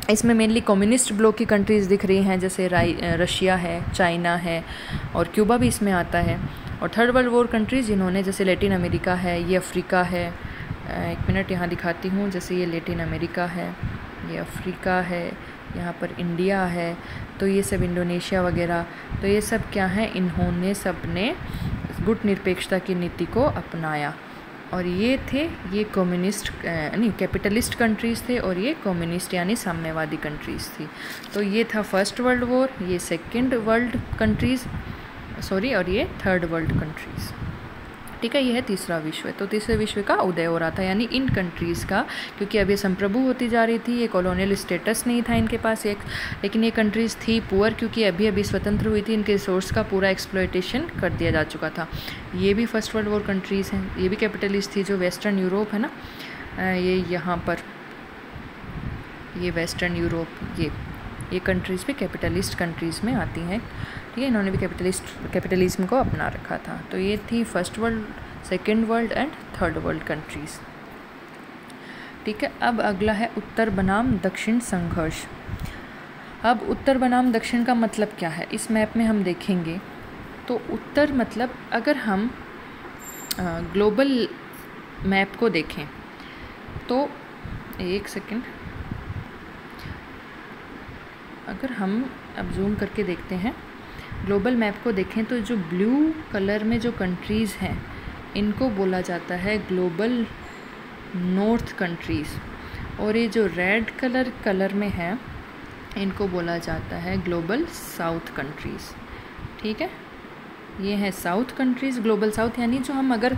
इसमें मेनली कम्युनिस्ट ब्लॉक की कंट्रीज़ दिख रही हैं, जैसे रशिया है, चाइना है और क्यूबा भी इसमें आता है। और थर्ड वर्ल्ड वॉर कंट्रीज़ जिन्होंने, जैसे लैटिन अमेरिका है, ये अफ्रीका है, एक मिनट यहाँ दिखाती हूँ, जैसे ये लैटिन अमेरिका है, ये अफ्रीका है, यहाँ पर इंडिया है, तो ये सब इंडोनेशिया वगैरह, तो ये सब क्या है, इन्होंने सब ने गुट निरपेक्षता की नीति को अपनाया। और ये कम्युनिस्ट नहीं कैपिटलिस्ट कंट्रीज़ थे, और ये कम्युनिस्ट यानी साम्यवादी कंट्रीज़ थी। तो ये था फर्स्ट वर्ल्ड वॉर, ये सेकंड वर्ल्ड कंट्रीज़ और ये थर्ड वर्ल्ड कंट्रीज़। ठीक है, ये है तीसरा विश्व। तो तीसरे विश्व का उदय हो रहा था, यानी इन कंट्रीज़ का, क्योंकि अब ये संप्रभु होती जा रही थी, ये कॉलोनियल स्टेटस नहीं था इनके पास लेकिन ये कंट्रीज़ थी पुअर, क्योंकि अभी अभी स्वतंत्र हुई थी, इनके रिसोर्स का पूरा एक्सप्लॉयटेशन कर दिया जा चुका था। ये भी फर्स्ट वर्ल्ड वॉर कंट्रीज़ हैं, ये भी कैपिटलिस्ट थी। जो वेस्टर्न यूरोप है ना, ये यहाँ पर ये वेस्टर्न यूरोप, ये कंट्रीज़ भी कैपिटलिस्ट कंट्रीज़ में आती हैं। ठीक है, इन्होंने भी कैपिटलिज्म को अपना रखा था। तो ये थी first world, second world and third world countries. ठीक है, अब अगला है उत्तर बनाम दक्षिण संघर्ष। अब उत्तर बनाम दक्षिण का मतलब क्या है, इस मैप में हम देखेंगे तो उत्तर मतलब, अगर हम ग्लोबल मैप को देखें तो एक सेकंड, अगर हम अब जूम करके देखते हैं, ग्लोबल मैप को देखें तो जो ब्लू कलर में जो कंट्रीज़ हैं इनको बोला जाता है ग्लोबल नॉर्थ कंट्रीज़, और ये जो रेड कलर में है इनको बोला जाता है ग्लोबल साउथ कंट्रीज़। ठीक है, ये है साउथ कंट्रीज़, ग्लोबल साउथ, यानी जो हम अगर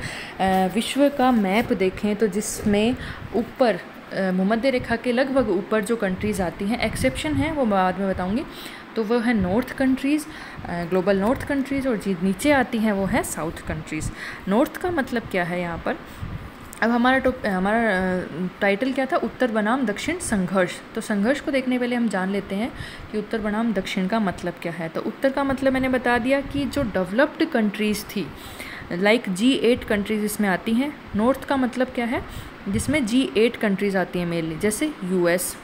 विश्व का मैप देखें तो जिसमें ऊपर भूमध्य रेखा के लगभग ऊपर जो कंट्रीज़ आती हैं, एक्सेप्शन है वो बाद में बताऊंगी, तो वो है north countries, global north countries, और जो नीचे आती हैं वो है साउथ कंट्रीज़। नॉर्थ का मतलब क्या है यहाँ पर, अब हमारा टाइटल क्या था, उत्तर बनाम दक्षिण संघर्ष। तो संघर्ष को देखने पहले हम जान लेते हैं कि उत्तर बनाम दक्षिण का मतलब क्या है। तो उत्तर का मतलब मैंने बता दिया कि जो डेवलप्ड कंट्रीज़ थी, लाइक G8 कंट्रीज़ इसमें आती हैं। नॉर्थ का मतलब क्या है, जिसमें G8 कंट्रीज़ आती हैं मेनली, जैसे यूएस,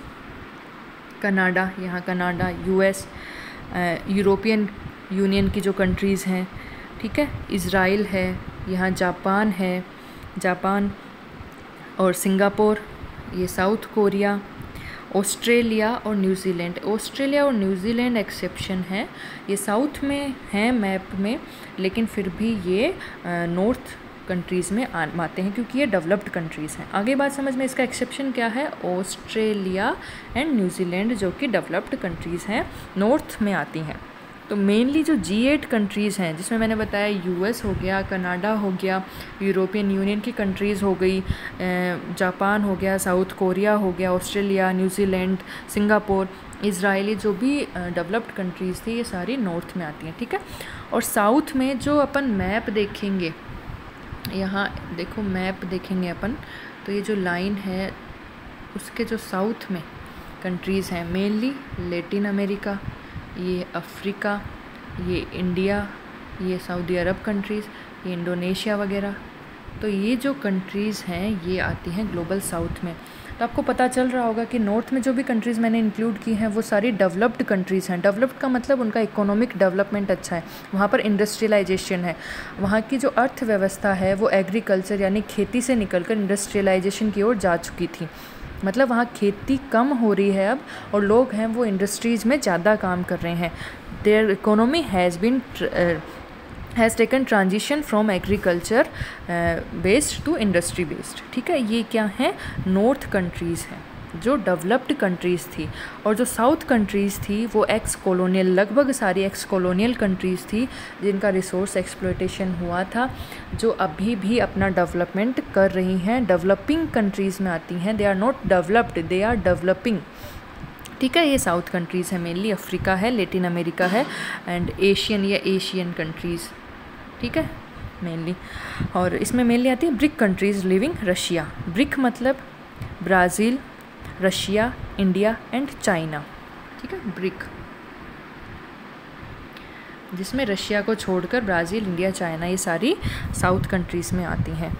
कनाडा, यहाँ कनाडा, यूएस, यूरोपियन यूनियन की जो कंट्रीज़ हैं, ठीक है, इज़राइल है, यहाँ जापान है, जापान और सिंगापुर, ये साउथ कोरिया, ऑस्ट्रेलिया और न्यूजीलैंड। ऑस्ट्रेलिया और न्यूजीलैंड एक्सेप्शन है, ये साउथ में हैं मैप में, लेकिन फिर भी ये नॉर्थ कंट्रीज़ में आते हैं क्योंकि ये डेवलप्ड कंट्रीज़ हैं। आगे बात समझ में, इसका एक्सेप्शन क्या है, ऑस्ट्रेलिया एंड न्यूजीलैंड जो कि डेवलप्ड कंट्रीज़ हैं, नॉर्थ में आती हैं। तो मेनली जो G8 कंट्रीज़ हैं, जिसमें मैंने बताया यूएस हो गया, कनाडा हो गया, यूरोपियन यूनियन की कंट्रीज़ हो गई, जापान हो गया, साउथ कोरिया हो गया, ऑस्ट्रेलिया, न्यूजीलैंड, सिंगापुर, इजराइली, जो भी डेवलप्ड कंट्रीज़ थी, ये सारी नॉर्थ में आती हैं। ठीक है, और साउथ में जो अपन मैप देखेंगे, यहाँ देखो मैप देखेंगे अपन, तो ये जो लाइन है उसके जो साउथ में कंट्रीज़ हैं, मेनली लैटिन अमेरिका, ये अफ्रीका, ये इंडिया, ये सऊदी अरब कंट्रीज़, ये इंडोनेशिया वगैरह। तो ये जो कंट्रीज़ हैं ये आती हैं ग्लोबल साउथ में। तो आपको पता चल रहा होगा कि नॉर्थ में जो भी कंट्रीज़ मैंने इंक्लूड की हैं वो सारी डेवलप्ड कंट्रीज़ हैं। डेवलप्ड का मतलब उनका इकोनॉमिक डेवलपमेंट अच्छा है, वहाँ पर इंडस्ट्रियलाइजेशन है, वहाँ की जो अर्थव्यवस्था है वो एग्रीकल्चर यानी खेती से निकलकर इंडस्ट्रियलाइजेशन की ओर जा चुकी थी। मतलब वहाँ खेती कम हो रही है अब, और लोग हैं वो इंडस्ट्रीज़ में ज़्यादा काम कर रहे हैं। Their economy has taken transition from agriculture based to industry based. ठीक है, ये क्या है, नॉर्थ कंट्रीज़ हैं जो डेवलप्ड कंट्रीज़ थी, और जो साउथ कंट्रीज़ थी वो एक्स कॉलोनियल, लगभग सारी एक्स कॉलोनियल कंट्रीज़ थी जिनका रिसोर्स एक्सप्लॉयटेशन हुआ था, जो अभी भी अपना डेवलपमेंट कर रही हैं, डेवलपिंग कंट्रीज़ में आती हैं। They are not developed, they are developing. ठीक है, ये साउथ कंट्रीज़ है, मेनली अफ्रीका है, लैटिन अमेरिका है, एंड एशियन या एशियन कंट्रीज़। ठीक है, मेनली, और इसमें मेनली आती है BRIC countries living Russia. BRIC मतलब Brazil, Russia, India and China. ठीक है, ब्रिक, जिसमें रशिया को छोड़कर ब्राज़ील, इंडिया, चाइना ये सारी साउथ कंट्रीज़ में आती हैं।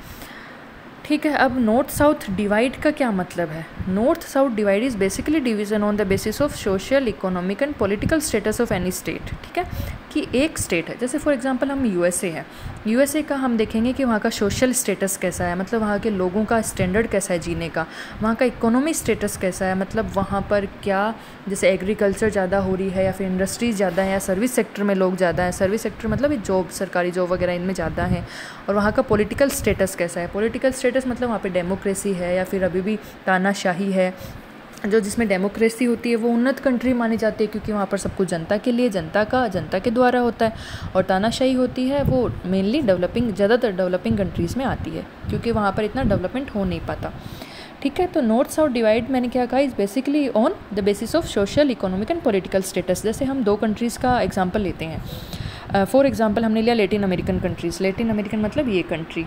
ठीक है, अब नॉर्थ साउथ डिवाइड का क्या मतलब है? North south divide is basically division on the basis of social, economic and political status of any state. ठीक है, कि एक स्टेट है, जैसे फॉर एग्जांपल हम यूएसए है, यूएसए का हम देखेंगे कि वहाँ का सोशल स्टेटस कैसा है, मतलब वहाँ के लोगों का स्टैंडर्ड कैसा है जीने का, वहाँ का इकोनॉमी स्टेटस कैसा है, मतलब वहाँ पर क्या, जैसे एग्रीकल्चर ज़्यादा हो रही है या फिर इंडस्ट्रीज़ ज़्यादा है या सर्विस सेक्टर में लोग ज़्यादा हैं, सर्विस सेक्टर मतलब जॉब, सरकारी जॉब वगैरह इनमें ज़्यादा है, और वहाँ का पॉलिटिकल स्टेटस कैसा है। पॉलिटिकल स्टेटस मतलब वहाँ पे डेमोक्रेसी है या फिर अभी भी तानाशाही है। जो जिसमें डेमोक्रेसी होती है वो उन्नत कंट्री मानी जाती है क्योंकि वहाँ पर सब कुछ जनता के लिए, जनता के द्वारा होता है, और तानाशाही होती है वो मेनली डेवलपिंग, ज़्यादातर डेवलपिंग कंट्रीज़ में आती है क्योंकि वहाँ पर इतना डेवलपमेंट हो नहीं पाता। ठीक है, तो नॉर्थ साउथ डिवाइड मैंने क्या कहा, is basically on the basis of social, economic and political status. जैसे हम दो कंट्रीज़ का एग्जाम्पल लेते हैं, फॉर एग्जाम्पल हमने लिया Latin American countries, Latin American मतलब ये कंट्री,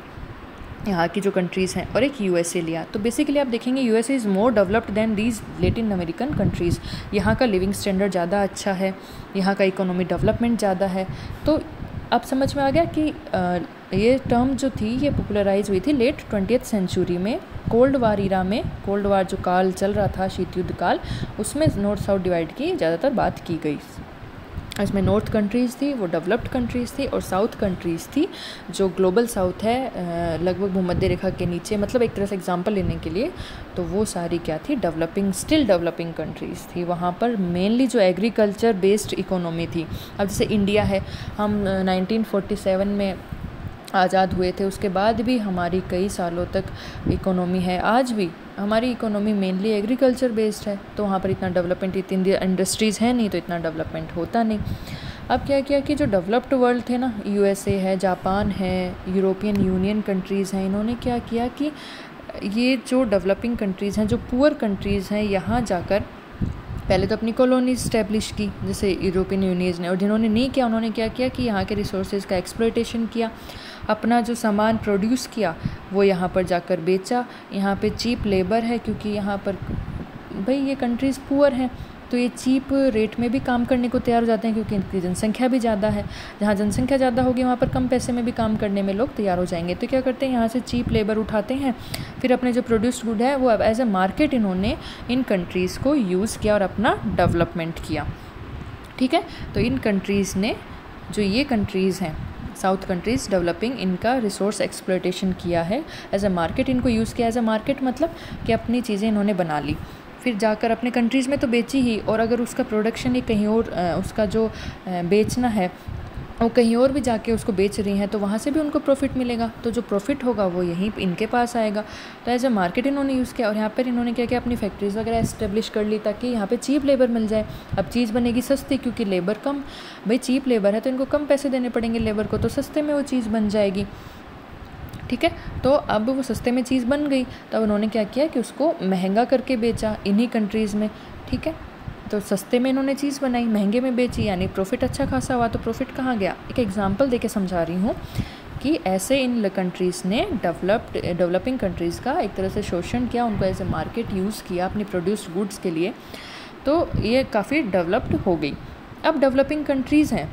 यहाँ की जो कंट्रीज़ हैं, और एक यूएसए लिया, तो बेसिकली आप देखेंगे USA is more developed than these Latin American countries. यहाँ का लिविंग स्टैंडर्ड ज़्यादा अच्छा है, यहाँ का इकोनॉमी डेवलपमेंट ज़्यादा है। तो अब समझ में आ गया कि ये टर्म जो थी ये पॉपुलराइज हुई थी लेट 20th सेंचुरी में, कोल्ड वार इरा में, कोल्ड वार जो काल चल रहा था, शीत युद्ध काल, उसमें नॉर्थ साउथ डिवाइड की ज़्यादातर बात की गई। इसमें नॉर्थ कंट्रीज़ थी वो डेवलप्ड कंट्रीज़ थी, और साउथ कंट्रीज़ थी जो ग्लोबल साउथ है, लगभग भूमध्य रेखा के नीचे, मतलब एक तरह से एग्जांपल लेने के लिए, तो वो सारी क्या थी, डेवलपिंग, स्टिल डेवलपिंग कंट्रीज़ थी। वहाँ पर मेनली जो एग्रीकल्चर बेस्ड इकोनॉमी थी। अब जैसे इंडिया है, हम 1947 में आज़ाद हुए थे, उसके बाद भी हमारी कई सालों तक इकोनॉमी है, आज भी हमारी इकोनॉमी मेनली एग्रीकल्चर बेस्ड है, तो वहाँ पर इतना डेवलपमेंट, इतनी इंडस्ट्रीज़ है नहीं, तो इतना डेवलपमेंट होता नहीं। अब क्या किया कि जो डेवलप्ड वर्ल्ड थे ना, यूएसए है, जापान है, यूरोपियन यूनियन कंट्रीज़ हैं, इन्होंने क्या किया कि ये जो डेवलपिंग कंट्रीज़ हैं, जो पुअर कंट्रीज़ हैं, यहाँ जाकर पहले तो अपनी कॉलोनी इस्टेब्लिश की जैसे यूरोपियन यूनियन ने, और जिन्होंने नहीं किया उन्होंने क्या किया कि यहाँ के रिसोर्सेज का एक्सप्लॉयटेशन किया, अपना जो सामान प्रोड्यूस किया वो यहाँ पर जाकर बेचा। यहाँ पे चीप लेबर है क्योंकि यहाँ पर भाई ये कंट्रीज़ पुअर हैं, तो ये चीप रेट में भी काम करने को तैयार हो जाते हैं क्योंकि इनकी जनसंख्या भी ज़्यादा है। जहाँ जनसंख्या ज़्यादा होगी वहाँ पर कम पैसे में भी काम करने में लोग तैयार हो जाएंगे। तो क्या करते हैं, यहाँ से चीप लेबर उठाते हैं, फिर अपने जो प्रोड्यूस्ड गुड है वो अब एज ए मार्केट इन्होंने इन कंट्रीज़ को यूज़ किया और अपना डेवलपमेंट किया। ठीक है, तो इन कंट्रीज़ ने, जो ये कंट्रीज़ हैं साउथ कंट्रीज़ डेवलपिंग, इनका रिसोर्स एक्सप्लॉयटेशन किया है, एज ए मार्केट इनको यूज़ किया। एज ए मार्केट मतलब कि अपनी चीज़ें इन्होंने बना ली, फिर जाकर अपने कंट्रीज़ में तो बेची ही, और अगर उसका प्रोडक्शन ही कहीं और उसका जो बेचना है वो कहीं और भी जाके उसको बेच रही हैं, तो वहाँ से भी उनको प्रॉफिट मिलेगा। तो जो प्रॉफिट होगा वो यहीं इनके पास आएगा। तो एज ए मार्केट इन्होंने यूज़ किया, और यहाँ पर इन्होंने क्या किया, अपनी फैक्ट्रीज़ वगैरह इस्टेब्लिश कर ली ताकि यहाँ पे चीप लेबर मिल जाए। अब चीज़ बनेगी सस्ती, क्योंकि लेबर कम, भाई चीप लेबर है तो इनको कम पैसे देने पड़ेंगे लेबर को, तो सस्ते में वो चीज़ बन जाएगी। ठीक है, तो अब वो सस्ते में चीज़ बन गई, तब उन्होंने क्या किया कि उसको महंगा करके बेचा इन्हीं कंट्रीज़ में। ठीक है, तो सस्ते में इन्होंने चीज़ बनाई, महंगे में बेची, यानी प्रॉफिट अच्छा खासा हुआ। तो प्रॉफिट कहाँ गया, एक एग्जांपल देके समझा रही हूँ कि ऐसे इन कंट्रीज़ ने डेवलपिंग कंट्रीज़ का एक तरह से शोषण किया, उनको एज ए मार्केट यूज़ किया अपनी प्रोड्यूस्ड गुड्स के लिए, तो ये काफ़ी डेवलप्ड हो गई। अब डेवलपिंग कंट्रीज़ हैं,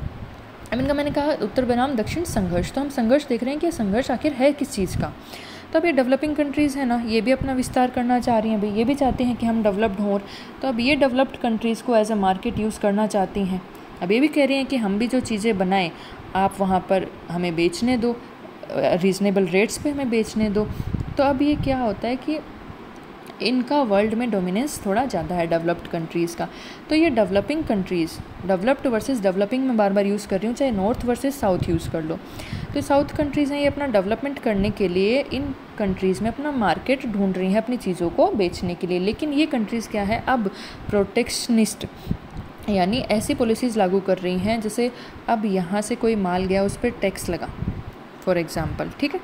अब इनका मैंने कहा उत्तर बनाम दक्षिण संघर्ष, तो हम संघर्ष देख रहे हैं कि संघर्ष आखिर है किस चीज़ का। तो अब ये डेवलपिंग कंट्रीज़ है ना, ये भी अपना विस्तार करना चाह रही हैं, भाई ये भी चाहते हैं कि हम डेवलप्ड हों, तो अब ये डेवलप्ड कंट्रीज़ को एज अ मार्केट यूज़ करना चाहती हैं। अब ये भी कह रही हैं कि हम भी जो चीज़ें बनाएं आप वहाँ पर हमें बेचने दो, रीज़नेबल रेट्स पे हमें बेचने दो। तो अब ये क्या होता है कि इनका वर्ल्ड में डोमिनेंस थोड़ा ज़्यादा है डेवलप्ड कंट्रीज़ का। तो ये developing countries, developed versus developing में बार बार यूज़ कर रही हूँ, चाहे नॉर्थ वर्सेस साउथ यूज़ कर लो। तो साउथ कंट्रीज़ हैं, ये अपना डेवलपमेंट करने के लिए इन कंट्रीज़ में अपना मार्केट ढूंढ रही हैं अपनी चीज़ों को बेचने के लिए। लेकिन ये कंट्रीज़ क्या है, अब प्रोटेक्शनिस्ट, यानी ऐसी पॉलिसीज़ लागू कर रही हैं जैसे अब यहाँ से कोई माल गया उस पर टैक्स लगा फॉर एग्ज़ाम्पल। ठीक है,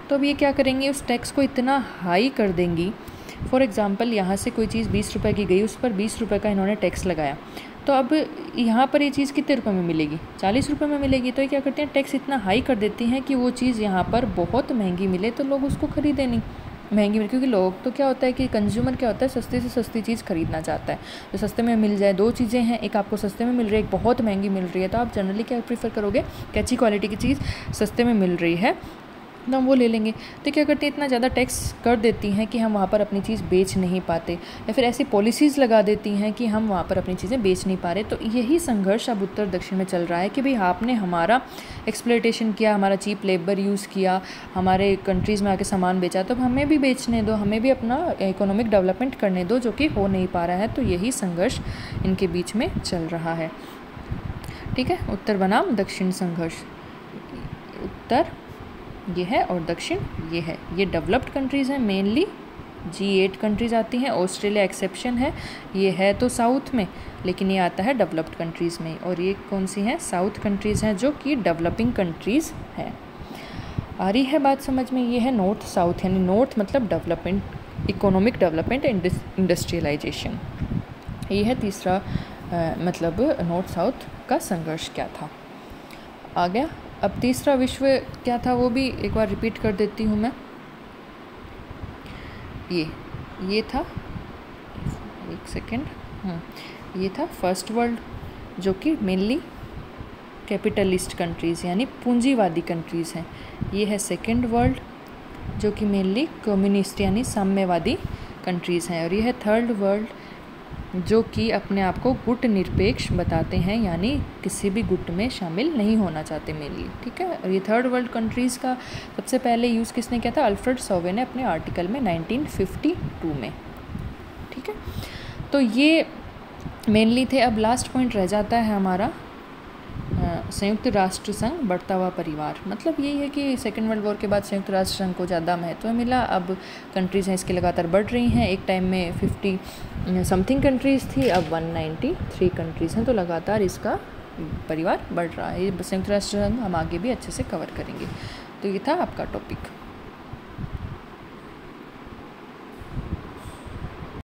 तो अब ये क्या करेंगी, उस टैक्स को इतना हाई कर देंगी। फॉर एग्ज़ाम्पल यहाँ से कोई चीज़ 20 रुपये की गई, उस पर 20 रुपये का इन्होंने टैक्स लगाया, तो अब यहाँ पर ये चीज़ कितने रुपए में मिलेगी, 40 रुपये में मिलेगी। तो ये क्या करते हैं, टैक्स इतना हाई कर देती हैं कि वो चीज़ यहाँ पर बहुत महंगी मिले तो लोग उसको खरीदें नहीं, महंगी मिले, क्योंकि लोग तो क्या होता है कि कंज्यूमर क्या होता है, सस्ते से सस्ती चीज़ खरीदना चाहता है। तो सस्ते में मिल जाए, दो चीज़ें हैं, एक आपको सस्ते में मिल रही है, एक बहुत महंगी मिल रही है, तो आप जनरली क्या प्रीफर करोगे कि अच्छी क्वालिटी की चीज़ सस्ते में मिल रही है तो हम वो ले लेंगे। तो क्या करते हैं, इतना ज़्यादा टैक्स कर देती हैं कि हम वहाँ पर अपनी चीज़ बेच नहीं पाते, या फिर ऐसी पॉलिसीज़ लगा देती हैं कि हम वहाँ पर अपनी चीज़ें बेच नहीं पा रहे। तो यही संघर्ष अब उत्तर दक्षिण में चल रहा है कि भाई आपने हमारा एक्सप्लॉयटेशन किया, हमारा चीप लेबर यूज़ किया, हमारे कंट्रीज़ में आके सामान बेचा, तो हमें भी बेचने दो, हमें भी अपना इकोनॉमिक डेवलपमेंट करने दो, जो कि हो नहीं पा रहा है। तो यही संघर्ष इनके बीच में चल रहा है। ठीक है, उत्तर बनाम दक्षिण संघर्ष, उत्तर ये है और दक्षिण ये है। ये डेवलप्ड कंट्रीज़ हैं, मेनली G8 कंट्रीज़ आती हैं, ऑस्ट्रेलिया एक्सेप्शन है, ये है तो साउथ में, लेकिन ये आता है डेवलप्ड कंट्रीज़ में। और ये कौन सी हैं, साउथ कंट्रीज़ हैं जो कि डेवलपिंग कंट्रीज़ हैं। आ रही है बात समझ में, ये है नॉर्थ साउथ, यानी नॉर्थ मतलब डेवलपमेंट, इकोनॉमिक डेवलपमेंट, इंडस्ट्रियलाइजेशन। ये है तीसरा मतलब नॉर्थ साउथ का संघर्ष क्या था। आ गया। अब तीसरा विश्व क्या था वो भी एक बार रिपीट कर देती हूँ मैं। ये था, एक सेकेंड, ये था फर्स्ट वर्ल्ड, जो कि मेनली कैपिटलिस्ट कंट्रीज़ यानी पूंजीवादी कंट्रीज़ हैं। ये है सेकेंड वर्ल्ड, जो कि मेनली कम्युनिस्ट यानी साम्यवादी कंट्रीज़ हैं। और ये है थर्ड वर्ल्ड, जो कि अपने आप को गुट निरपेक्ष बताते हैं, यानी किसी भी गुट में शामिल नहीं होना चाहते मेनली। ठीक है, और ये थर्ड वर्ल्ड कंट्रीज़ का सबसे पहले यूज़ किसने किया था, अल्फ्रेड सौवे ने अपने आर्टिकल में 1952 में। ठीक है, तो ये मेनली थे। अब लास्ट पॉइंट रह जाता है हमारा संयुक्त राष्ट्र संघ बढ़ता हुआ परिवार। मतलब यही है कि सेकेंड वर्ल्ड वॉर के बाद संयुक्त राष्ट्र संघ को ज़्यादा महत्व मिला। अब कंट्रीज़ हैं इसके लगातार बढ़ रही हैं। एक टाइम में 50 समथिंग कंट्रीज़ थी, अब 193 कंट्रीज़ हैं, तो लगातार इसका परिवार बढ़ रहा है। ये संयुक्त राष्ट्र संघ हम आगे भी अच्छे से कवर करेंगे। तो ये था आपका टॉपिक।